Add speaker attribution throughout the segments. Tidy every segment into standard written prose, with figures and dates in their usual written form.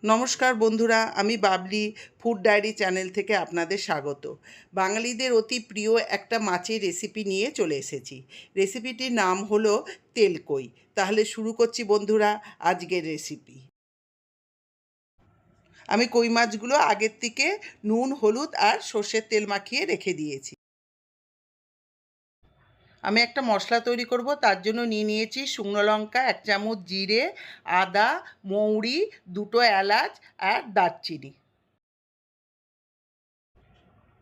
Speaker 1: নমস্কার বন্ধুরা, আমি বাবলি ফুড ডায়েরি চ্যানেল থেকে আপনাদের স্বাগত। বাঙালিদের অতি প্রিয় একটা মাছের রেসিপি নিয়ে চলে এসেছি। রেসিপিটির নাম হলো তেলকই। তাহলে শুরু করছি বন্ধুরা আজকের রেসিপি। আমি কই মাছগুলো আগের থেকে নুন, হলুদ আর সর্ষের তেল মাখিয়ে রেখে দিয়েছি। আমি একটা মশলা তৈরি করব, তার জন্য নিয়েছি শুকনো লঙ্কা 1 চামচ, জিরে, আদা, মৌরি, 2টো এলাচ আর দারচিনি।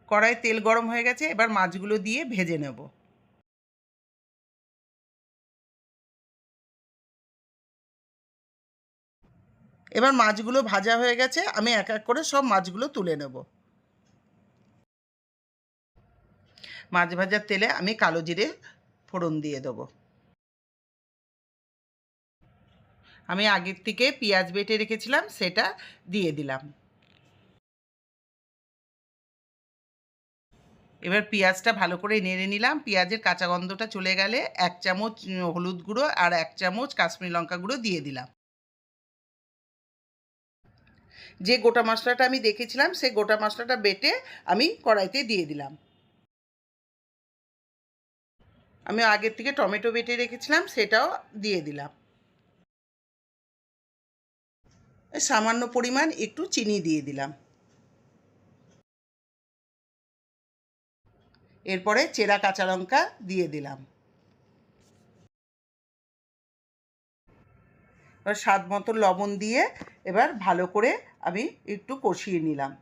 Speaker 1: কড়াইয়ে তেল গরম হয়ে গেছে, এবার মাছগুলো দিয়ে ভেজে নেব। এবার মাছগুলো ভাজা হয়ে গেছে, আমি এক এক করে সব মাছগুলো তুলে নেব। মাছ ভাজার তেলে আমি কালো জিরে ফোড়ন দিয়ে দেবো। আমি আগের থেকে পেঁয়াজ বেটে রেখেছিলাম, সেটা দিয়ে দিলাম। এবার পেঁয়াজটা ভালো করে নেড়ে নিলাম। পেঁয়াজের কাঁচা গন্ধটা চলে গেলে 1 চামচ হলুদ গুঁড়ো আর 1 চামচ কাশ্মীরি লঙ্কা গুঁড়ো দিয়ে দিলাম। যে গোটা মশলাটা আমি দেখেছিলাম, সেই গোটা মশলাটা বেটে আমি কড়াইতে দিয়ে দিলাম। আমি আগের থেকে টমেটো বেটে রেখেছিলাম, সেটাও দিয়ে দিলাম। সামান্য পরিমাণ একটু চিনি দিয়ে দিলাম। এরপরে চেরা কাঁচা লঙ্কা দিয়ে দিলাম। এবার স্বাদ মতো লবণ দিয়ে এবার ভালো করে আমি একটু কষিয়ে নিলাম।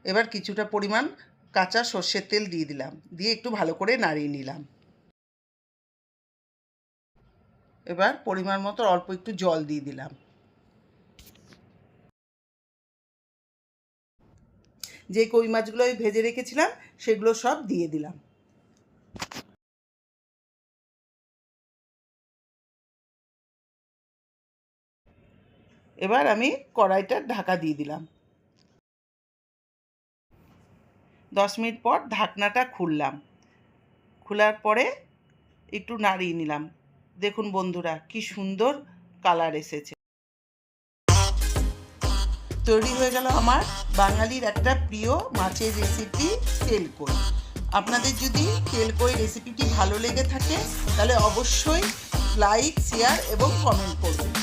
Speaker 1: এবার কিছুটা পরিমাণ কাঁচা সর্ষের তেল দিয়ে দিলাম, দিয়ে একটু ভালো করে নাড়িয়ে নিলাম। এবার পরিমাণ মতো অল্প একটু জল দিয়ে দিলাম। যে কই মাছগুলো আমি ভেজে রেখেছিলাম সেগুলো সব দিয়ে দিলাম। এবার আমি কড়াইটা ঢাকা দিয়ে দিলাম। 10 মিনিট পর ঢাকনাটা খুললাম। খোলার পরে একটু নাড়িয়ে নিলাম। দেখুন বন্ধুরা, কি সুন্দর কালার এসেছে। তৈরি হয়ে গেল আমার বাঙালির একটা প্রিয় মাছের রেসিপি তেলকই। আপনাদের যদি তেলকই রেসিপিটি ভালো লেগে থাকে তাহলে অবশ্যই লাইক, শেয়ার এবং কমেন্ট করবেন।